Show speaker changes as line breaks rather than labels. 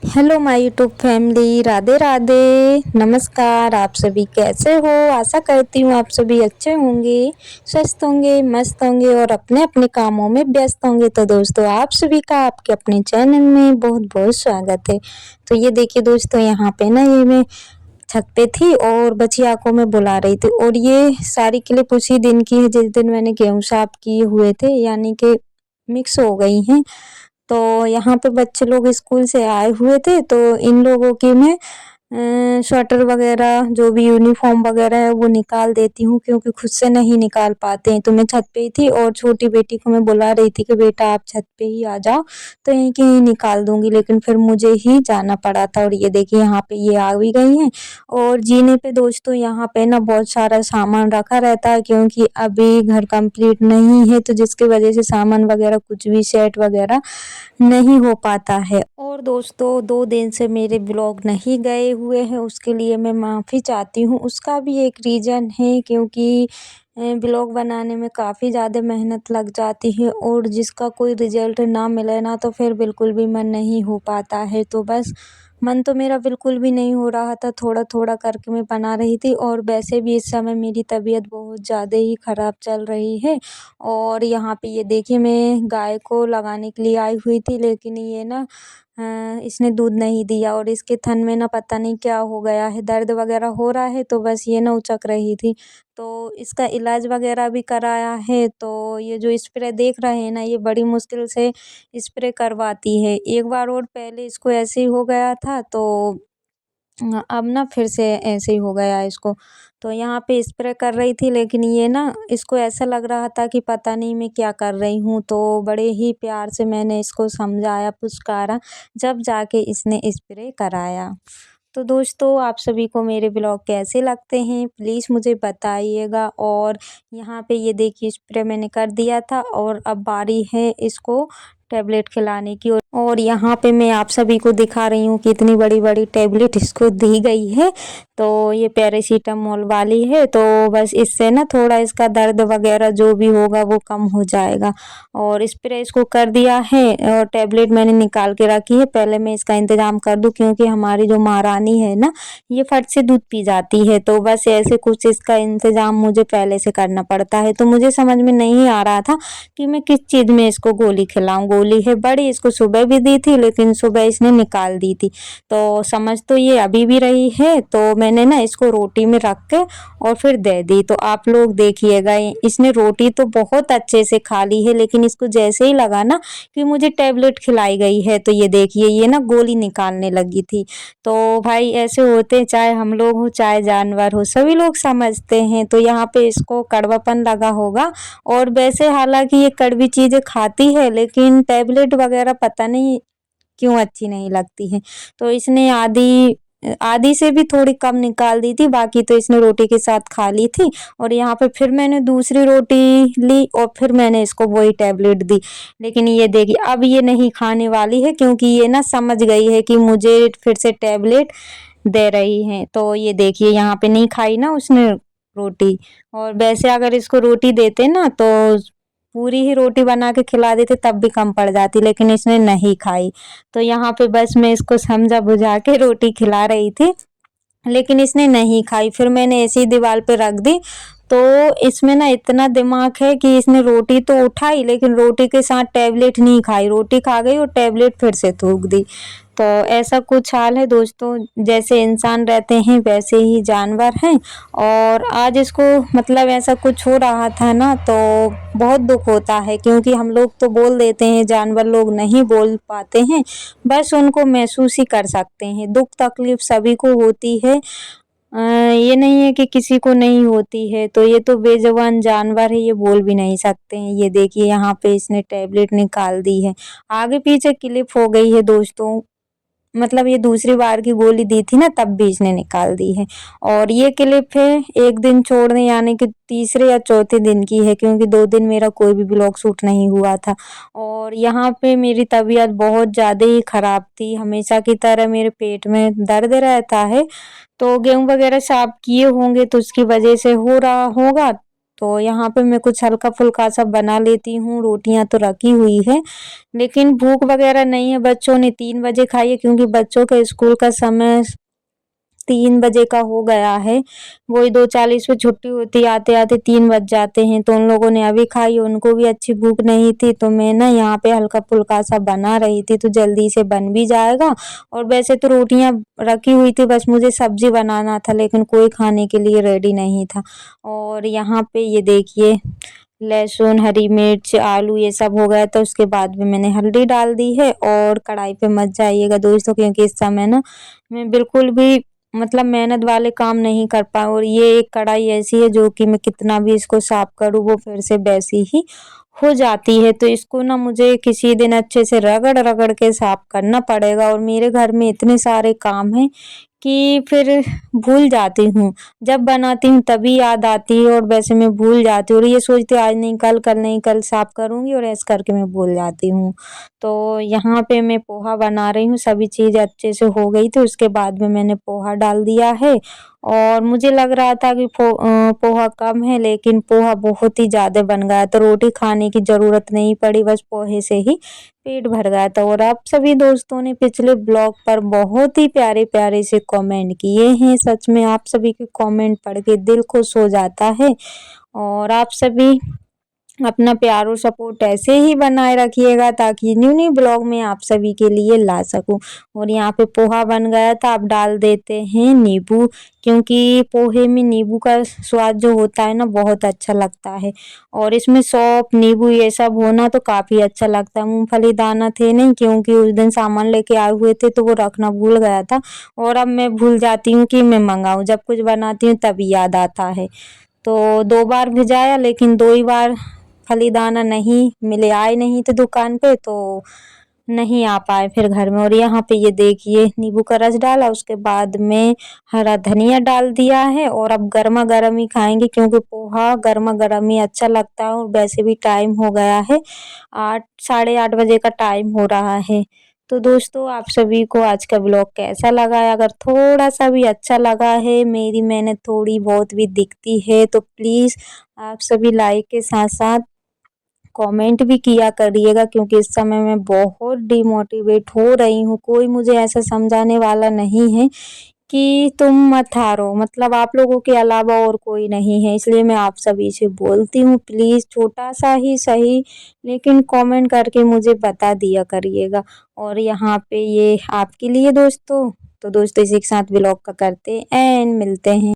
Hello my YouTube family, Radhe Radhe. नमस्कार। आप सभी कैसे हो? आशा करती हूँ आप सभी अच्छे होंगे, स्वस्थ होंगे, मस्त होंगे और अपने अपने कामों में व्यस्त होंगे। तो दोस्तों, आप सभी का आपके अपने चैनल में बहुत बहुत स्वागत है। तो ये देखिए दोस्तों, यहाँ पे ना ये मैं छत पे थी और बचिया को मैं बुला रही थी, और ये सारी क्लिप उसी दिन की है जिस दिन मैंने गेहूँ साफ किए हुए थे, यानी कि मिक्स हो गई हैं। तो यहाँ पे बच्चे लोग स्कूल से आए हुए थे, तो इन लोगों की मैं स्वेटर वगैरह जो भी यूनिफॉर्म वगैरह है वो निकाल देती हूँ, क्योंकि खुद से नहीं निकाल पाते हैं। तो मैं छत पे ही थी और छोटी बेटी को मैं बुला रही थी कि बेटा आप छत पे ही आ जाओ, तो यहीं की यहीं निकाल दूंगी, लेकिन फिर मुझे ही जाना पड़ा था। और ये देखिए यहाँ पे ये आ भी गई हैं। और जीने पे दोस्तों यहाँ पे ना बहुत सारा सामान रखा रहता है, क्योंकि अभी घर कंप्लीट नहीं है, तो जिसकी वजह से सामान वगैरह कुछ भी सेट वगैरह नहीं हो पाता है। और दोस्तों, 2 दिन से मेरे ब्लॉग नहीं गए हुए हैं, उसके लिए मैं माफ़ी चाहती हूँ। उसका भी एक रीज़न है, क्योंकि ब्लॉग बनाने में काफ़ी ज़्यादा मेहनत लग जाती है, और जिसका कोई रिज़ल्ट ना मिले ना, तो फिर बिल्कुल भी मन नहीं हो पाता है। तो बस मन तो मेरा बिल्कुल भी नहीं हो रहा था, थोड़ा-थोड़ा करके मैं बना रही थी। और वैसे भी इस समय मेरी तबीयत बहुत ज़्यादा ही ख़राब चल रही है। और यहाँ पे ये देखिए, मैं गाय को लगाने के लिए आई हुई थी, लेकिन ये ना इसने दूध नहीं दिया, और इसके थन में ना पता नहीं क्या हो गया है, दर्द वगैरह हो रहा है, तो बस ये ना उचक रही थी। तो इसका इलाज वगैरह भी कराया है। तो ये जो स्प्रे देख रहे हैं ना, ये बड़ी मुश्किल से स्प्रे करवाती है। एक बार और पहले इसको ऐसे ही हो गया था, तो अब ना फिर से ऐसे ही हो गया है इसको। तो यहाँ पे स्प्रे कर रही थी, लेकिन ये ना इसको ऐसा लग रहा था कि पता नहीं मैं क्या कर रही हूँ। तो बड़े ही प्यार से मैंने इसको समझाया, पुचकारा, जब जाके इसने स्प्रे कराया। तो दोस्तों, आप सभी को मेरे ब्लॉग कैसे लगते हैं प्लीज़ मुझे बताइएगा। और यहाँ पे ये देखिए स्प्रे मैंने कर दिया था, और अब बारी है इसको टैबलेट खिलाने की। और यहाँ पे मैं आप सभी को दिखा रही हूँ कि इतनी बड़ी-बड़ी टैबलेट इसको दी गई है। तो ये पैरासिटामोल वाली है, तो बस इससे ना थोड़ा इसका दर्द वगैरह जो भी होगा वो कम हो जाएगा। और स्प्रे इसको कर दिया है, और टैबलेट मैंने निकाल के रखी है। पहले मैं इसका इंतज़ाम कर दूँ, क्योंकि हमारी जो महारानी है ना, ये फट से दूध पी जाती है, तो बस ऐसे कुछ इसका इंतज़ाम मुझे पहले से करना पड़ता है। तो मुझे समझ में नहीं आ रहा था कि मैं किस चीज़ में इसको गोली खिलाऊँ। गोली है बड़ी, इसको सुबह भी दी थी, लेकिन सुबह इसने निकाल दी थी। तो समझ तो ये अभी भी रही है, तो मैंने ना इसको रोटी में रख के और फिर दे दी। तो आप लोग देखिएगा, इसने रोटी तो बहुत अच्छे से खा ली है, लेकिन इसको जैसे ही लगा ना कि मुझे टैबलेट खिलाई गई है, तो ये देखिए ये ना गोली निकालने लगी थी। तो भाई ऐसे होते हैं, चाहे हम लोग हो चाहे जानवर हो, सभी लोग समझते हैं। तो यहाँ पे इसको कड़वापन लगा होगा। और वैसे हालांकि ये कड़वी चीज़ें खाती है, लेकिन टैबलेट वगैरह पता नहीं क्यों अच्छी नहीं लगती है। तो इसने आधी आधी से भी थोड़ी कम निकाल दी थी, बाकी तो इसने रोटी के साथ खा ली थी। और यहाँ पे फिर मैंने दूसरी रोटी ली, और फिर मैंने इसको वही टैबलेट दी। लेकिन ये देखिए अब ये नहीं खाने वाली है, क्योंकि ये ना समझ गई है कि मुझे फिर से टैबलेट दे रही हैं। तो ये देखिए यहाँ पे नहीं खाई ना उसने रोटी। और वैसे अगर इसको रोटी देते ना, तो पूरी ही रोटी बना के खिला देते तब भी कम पड़ जाती, लेकिन इसने नहीं खाई। तो यहाँ पे बस मैं इसको समझा बुझा के रोटी खिला रही थी, लेकिन इसने नहीं खाई। फिर मैंने ऐसे ही दीवार पे रख दी। तो इसमें ना इतना दिमाग है कि इसने रोटी तो उठाई, लेकिन रोटी के साथ टैबलेट नहीं खाई, रोटी खा गई और टैबलेट फिर से थूक दी। तो ऐसा कुछ हाल है दोस्तों, जैसे इंसान रहते हैं वैसे ही जानवर हैं। और आज इसको मतलब ऐसा कुछ हो रहा था ना, तो बहुत दुख होता है, क्योंकि हम लोग तो बोल देते हैं, जानवर लोग नहीं बोल पाते हैं, बस उनको महसूस ही कर सकते हैं। दुख तकलीफ सभी को होती है, ये नहीं है कि किसी को नहीं होती है। तो ये तो बेजुबान जानवर है, ये बोल भी नहीं सकते हैं। ये देखिए यहाँ पे इसने टैबलेट निकाल दी है, आगे पीछे क्लिप हो गई है दोस्तों। मतलब ये दूसरी बार की गोली दी थी ना, तब भी इसने निकाल दी है। और ये क्लिप है एक दिन छोड़ने, यानी कि तीसरे या चौथे दिन की है, क्योंकि 2 दिन मेरा कोई भी ब्लॉग शूट नहीं हुआ था। और यहाँ पे मेरी तबीयत बहुत ज़्यादा ही ख़राब थी, हमेशा की तरह मेरे पेट में दर्द रहता है। तो गेहूँ वगैरह साफ किए होंगे, तो उसकी वजह से हो रहा होगा। तो यहाँ पे मैं कुछ हल्का-फुल्का सा बना लेती हूँ, रोटियाँ तो रखी हुई है, लेकिन भूख वगैरह नहीं है, बच्चों ने 3 बजे खाई है क्योंकि बच्चों के स्कूल का समय 3 बजे का हो गया है। वही 2:40 पे छुट्टी होती है, आते-आते 3 बज जाते हैं, तो उन लोगों ने अभी खाई, उनको भी अच्छी भूख नहीं थी, तो मैं ना यहाँ पे हल्का-फुल्का सा बना रही थी, तो जल्दी से बन भी जाएगा। और वैसे तो रोटियाँ रखी हुई थी, बस मुझे सब्ज़ी बनाना था, लेकिन कोई खाने के लिए रेडी नहीं था। और यहाँ पे ये देखिए लहसुन, हरी मिर्च, आलू ये सब हो गया, तो उसके बाद में मैंने हल्दी डाल दी है। और कढ़ाई पे मत जाइएगा दोस्तों, क्योंकि इस समय ना मैं बिल्कुल भी मतलब मेहनत वाले काम नहीं कर पाऊँ, और ये एक कढ़ाई ऐसी है जो कि मैं कितना भी इसको साफ करूँ वो फिर से वैसी ही हो जाती है। तो इसको ना मुझे किसी दिन अच्छे से रगड़-रगड़ के साफ करना पड़ेगा, और मेरे घर में इतने सारे काम हैं कि फिर भूल जाती हूँ। जब बनाती हूँ तभी याद आती है, और वैसे मैं भूल जाती हूँ, और ये सोचती हूँ आज नहीं कल नहीं कल साफ करूँगी, और ऐसे करके मैं भूल जाती हूँ। तो यहाँ पे मैं पोहा बना रही हूँ, सभी चीज़ अच्छे से हो गई थी, उसके बाद में मैंने पोहा डाल दिया है। और मुझे लग रहा था कि पोहा कम है, लेकिन पोहा बहुत ही ज़्यादा बन गया, तो रोटी खाने की ज़रूरत नहीं पड़ी, बस पोहे से ही पेट भर गया था। और आप सभी दोस्तों ने पिछले ब्लॉग पर बहुत ही प्यारे-प्यारे से कमेंट किए हैं, सच में आप सभी के कमेंट पढ़ के दिल खुश हो जाता है। और आप सभी अपना प्यार और सपोर्ट ऐसे ही बनाए रखिएगा, ताकि न्यू-न्यू ब्लॉग मैं आप सभी के लिए ला सकूँ। और यहाँ पे पोहा बन गया था, अब डाल देते हैं नींबू, क्योंकि पोहे में नींबू का स्वाद जो होता है ना बहुत अच्छा लगता है। और इसमें सौंफ, नींबू ये सब होना तो काफ़ी अच्छा लगता है। मूँगफली दाना थे नहीं, क्योंकि उस दिन सामान लेके आए हुए थे तो वो रखना भूल गया था, और अब मैं भूल जाती हूँ कि मैं मँगाऊँ, जब कुछ बनाती हूँ तभी याद आता है। तो 2 बार भिजाया, लेकिन 2 ही बार फलीदाना नहीं मिले, आए नहीं थे दुकान पे, तो नहीं आ पाए फिर घर में। और यहाँ पे ये देखिए नींबू का रस डाला, उसके बाद में हरा धनिया डाल दिया है, और अब गरमा-गरम ही खाएँगे, क्योंकि पोहा गरमा-गरम ही अच्छा लगता है। और वैसे भी टाइम हो गया है 8 साढ़े 8 बजे का टाइम हो रहा है। तो दोस्तों आप सभी को आज का ब्लॉग कैसा लगा है? अगर थोड़ा-सा भी अच्छा लगा है, मेरी मेहनत थोड़ी बहुत भी दिखती है, तो प्लीज़ आप सभी लाइक के साथ-साथ कमेंट भी किया करिएगा, क्योंकि इस समय मैं बहुत डिमोटिवेट हो रही हूँ। कोई मुझे ऐसा समझाने वाला नहीं है कि तुम मत हारो, मतलब आप लोगों के अलावा और कोई नहीं है। इसलिए मैं आप सभी से बोलती हूँ, प्लीज़ छोटा-सा ही सही, लेकिन कमेंट करके मुझे बता दिया करिएगा। और यहाँ पे ये आपके लिए दोस्तों, तो दोस्तों इसी के साथ ब्लॉग का करते हैं एंड, मिलते हैं।